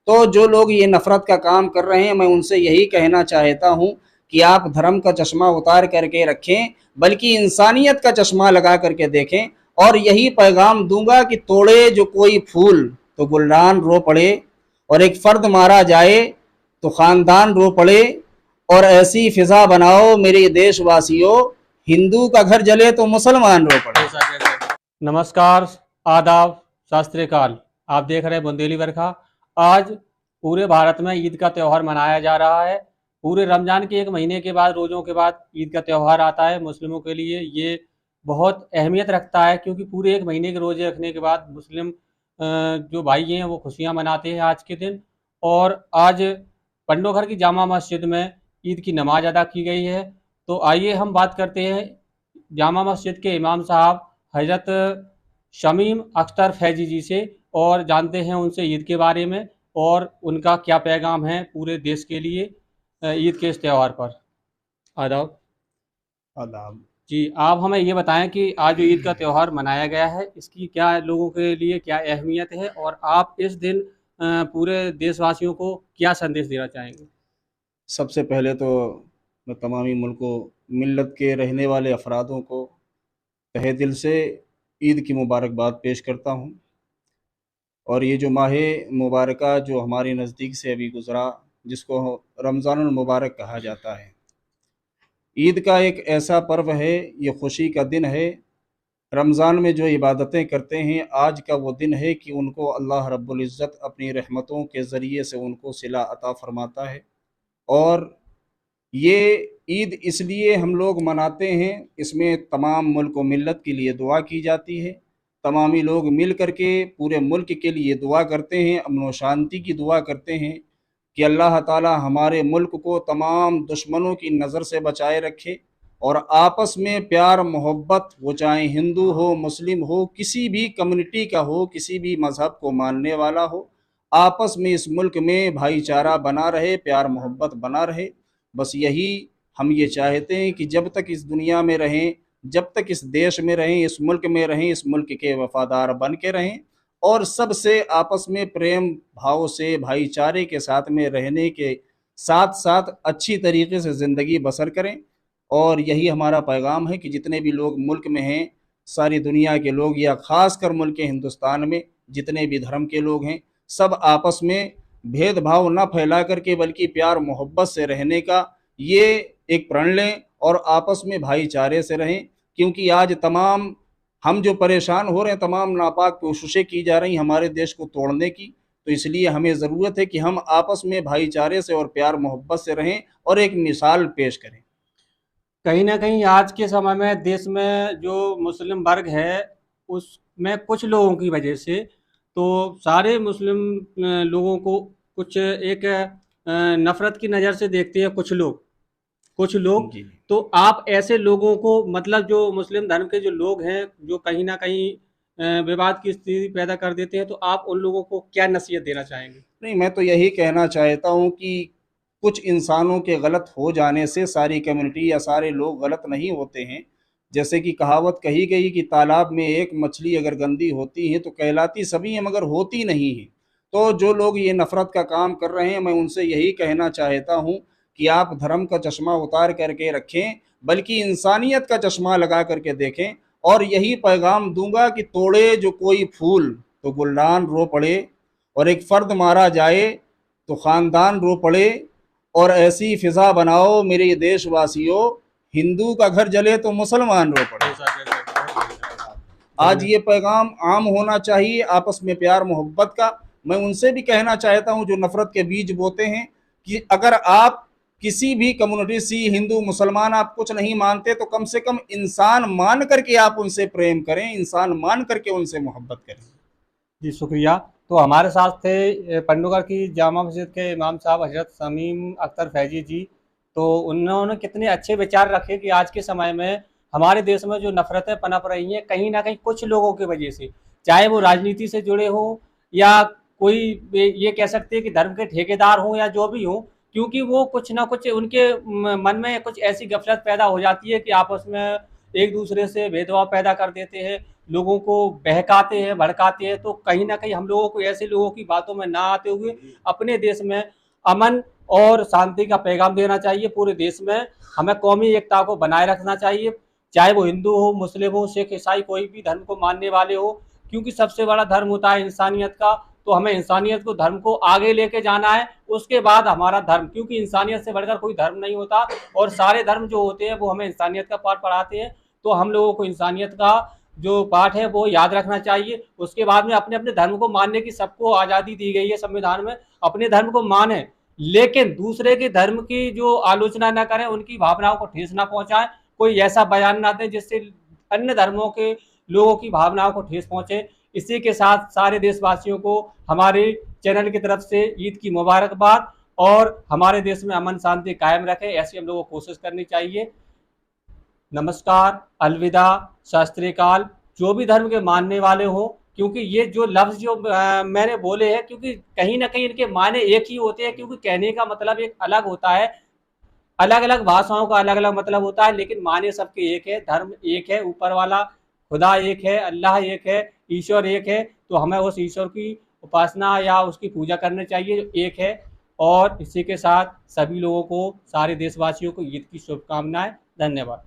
तो जो लोग ये नफ़रत का काम कर रहे हैं, मैं उनसे यही कहना चाहता हूँ कि आप धर्म का चश्मा उतार करके रखें, बल्कि इंसानियत का चश्मा लगा करके देखें। और यही पैगाम दूंगा कि तोड़े जो कोई फूल तो गुलरान रो पड़े, और एक फ़र्द मारा जाए तो ख़ानदान रो पड़े। और ऐसी फ़िज़ा बनाओ मेरे देशवासियों, हिंदू का घर जले तो मुसलमान रो पड़े। नमस्कार, आदाब, सत श्री अकाल। आप देख रहे हैं बुंदेली वर्षा। आज पूरे भारत में ईद का त्यौहार मनाया जा रहा है। पूरे रमज़ान के एक महीने के बाद, रोज़ों के बाद ईद का त्यौहार आता है। मुस्लिमों के लिए ये बहुत अहमियत रखता है, क्योंकि पूरे एक महीने के रोज़े रखने के बाद मुस्लिम जो भाई हैं वो खुशियाँ मनाते हैं आज के दिन। और आज पंडोघर की जामा मस्जिद में ईद की नमाज अदा की गई है। तो आइए हम बात करते हैं जामा मस्जिद के इमाम साहब हज़रत शमीम अख्तर फैजी जी से, और जानते हैं उनसे ईद के बारे में और उनका क्या पैगाम है पूरे देश के लिए ईद के इस त्यौहार पर। आदाब आदाब। जी, आप हमें ये बताएं कि आज जो ईद का त्यौहार मनाया गया है, इसकी क्या लोगों के लिए क्या अहमियत है, और आप इस दिन पूरे देशवासियों को क्या संदेश देना चाहेंगे। सबसे पहले तो मैं तमामी मुल्कों मिल्लत के रहने वाले अफरादों को तहे दिल से ईद की मुबारकबाद पेश करता हूँ। और ये जो माह मुबारका जो हमारे नज़दीक से अभी गुज़रा, जिसको रमज़ानुल मुबारक कहा जाता है, ईद का एक ऐसा पर्व है, ये खुशी का दिन है। रमज़ान में जो इबादतें करते हैं, आज का वो दिन है कि उनको अल्लाह रब्बुल इज़्ज़त अपनी रहमतों के ज़रिए से उनको सिला अता फ़रमाता है। और ये ईद इसलिए हम लोग मनाते हैं, इसमें तमाम मुल्क व मिल्लत के लिए दुआ की जाती है। तमामी लोग मिल कर के पूरे मुल्क के लिए दुआ करते हैं, अमन व शांति की दुआ करते हैं कि अल्लाह ताला हमारे मुल्क को तमाम दुश्मनों की नज़र से बचाए रखे, और आपस में प्यार मोहब्बत, वो चाहे हिंदू हो, मुस्लिम हो, किसी भी कम्युनिटी का हो, किसी भी मज़हब को मानने वाला हो, आपस में इस मुल्क में भाईचारा बना रहे, प्यार मोहब्बत बना रहे। बस यही हम ये चाहते हैं कि जब तक इस दुनिया में रहें, जब तक इस देश में रहें, इस मुल्क में रहें, इस मुल्क के वफ़ादार बन के रहें, और सबसे आपस में प्रेम भाव से भाईचारे के साथ में रहने के साथ साथ अच्छी तरीके से ज़िंदगी बसर करें। और यही हमारा पैगाम है कि जितने भी लोग मुल्क में हैं, सारी दुनिया के लोग, या ख़ास कर मुल्क हिंदुस्तान में जितने भी धर्म के लोग हैं, सब आपस में भेदभाव न फैला करके बल्कि प्यार मोहब्बत से रहने का ये एक प्रण लें, और आपस में भाईचारे से रहें। क्योंकि आज तमाम हम जो परेशान हो रहे हैं, तमाम नापाक कोशिशें की जा रही हमारे देश को तोड़ने की, तो इसलिए हमें ज़रूरत है कि हम आपस में भाईचारे से और प्यार मोहब्बत से रहें और एक मिसाल पेश करें। कहीं ना कहीं आज के समय में देश में जो मुस्लिम वर्ग है, उसमें कुछ लोगों की वजह से तो सारे मुस्लिम लोगों को कुछ एक नफरत की नज़र से देखते हैं कुछ लोग। जी। तो आप ऐसे लोगों को, मतलब जो मुस्लिम धर्म के जो लोग हैं, जो कहीं ना कहीं विवाद की स्थिति पैदा कर देते हैं, तो आप उन लोगों को क्या नसीहत देना चाहेंगे। नहीं, मैं तो यही कहना चाहता हूँ कि कुछ इंसानों के गलत हो जाने से सारी कम्युनिटी या सारे लोग गलत नहीं होते हैं। जैसे कि कहावत कही गई कि तालाब में एक मछली अगर गंदी होती है तो कहलाती सभी हैं मगर होती नहीं है। तो जो लोग ये नफ़रत का काम कर रहे हैं, मैं उनसे यही कहना चाहता हूँ कि आप धर्म का चश्मा उतार करके रखें, बल्कि इंसानियत का चश्मा लगा करके देखें। और यही पैगाम दूंगा कि तोड़े जो कोई फूल तो गुलदान रो पड़े, और एक फ़र्द मारा जाए तो ख़ानदान रो पड़े। और ऐसी फ़िज़ा बनाओ मेरे देशवासियों, हिंदू का घर जले तो मुसलमान रो पड़े। आज ये पैगाम आम होना चाहिए, आपस में प्यार मोहब्बत का। मैं उनसे भी कहना चाहता हूँ जो नफ़रत के बीज बोते हैं, कि अगर आप किसी भी कम्युनिटी सी, हिंदू मुसलमान, आप कुछ नहीं मानते तो कम से कम इंसान मान करके आप उनसे प्रेम करें, इंसान मान करके उनसे मोहब्बत करें। जी, शुक्रिया। तो हमारे साथ थे पंडोगर की जामा मस्जिद के इमाम साहब हज़रत शमीम अख्तर फैजी जी। तो उन्होंने कितने अच्छे विचार रखे कि आज के समय में हमारे देश में जो नफ़रतें पनप रही हैं, कहीं ना कहीं कुछ लोगों की वजह से, चाहे वो राजनीति से जुड़े हों या कोई ये कह सकते हैं कि धर्म के ठेकेदार हों या जो भी हों, क्योंकि वो कुछ ना कुछ उनके मन में कुछ ऐसी गफलत पैदा हो जाती है कि आपस में एक दूसरे से भेदभाव पैदा कर देते हैं। लोगों को बहकाते हैं, भड़काते हैं, तो कहीं ना कहीं हम लोगों को ऐसे लोगों की बातों में ना आते हुए अपने देश में अमन और शांति का पैगाम देना चाहिए। पूरे देश में हमें कौमी एकता को बनाए रखना चाहिए, चाहे वो हिंदू हो, मुस्लिम हो, सिख, ईसाई, कोई भी धर्म को मानने वाले हो, क्योंकि सबसे बड़ा धर्म होता है इंसानियत का। तो हमें इंसानियत को, धर्म को आगे लेके जाना है, उसके बाद हमारा धर्म, क्योंकि इंसानियत से बढ़कर कोई धर्म नहीं होता और सारे धर्म जो होते हैं वो हमें इंसानियत का पाठ पढ़ाते हैं। तो हम लोगों को इंसानियत का जो पाठ है वो याद रखना चाहिए। उसके बाद में अपने अपने धर्म को मानने की सबको आज़ादी दी गई है संविधान में, अपने धर्म को माने, लेकिन दूसरे के धर्म की जो आलोचना ना करें, उनकी भावनाओं को ठेस ना पहुंचाएं, कोई ऐसा बयान ना दें जिससे अन्य धर्मों के लोगों की भावनाओं को ठेस पहुंचे। इसी के साथ सारे देशवासियों को हमारे चैनल की तरफ से ईद की मुबारकबाद, और हमारे देश में अमन शांति कायम रखें, ऐसी हम लोगों को कोशिश करनी चाहिए। नमस्कार, अलविदा, सत श्री अकाल, जो भी धर्म के मानने वाले हो, क्योंकि ये जो लफ्ज़ जो मैंने बोले हैं, क्योंकि कहीं ना कहीं इनके मायने एक ही होते हैं, क्योंकि कहने का मतलब एक अलग होता है, अलग अलग भाषाओं का अलग अलग मतलब होता है, लेकिन माने सबके एक है, धर्म एक है, ऊपर वाला खुदा एक है, अल्लाह एक है, ईश्वर एक है। तो हमें उस ईश्वर की उपासना या उसकी पूजा करनी चाहिए जो एक है। और इसी के साथ सभी लोगों को, सारे देशवासियों को ईद की शुभकामनाएं। धन्यवाद।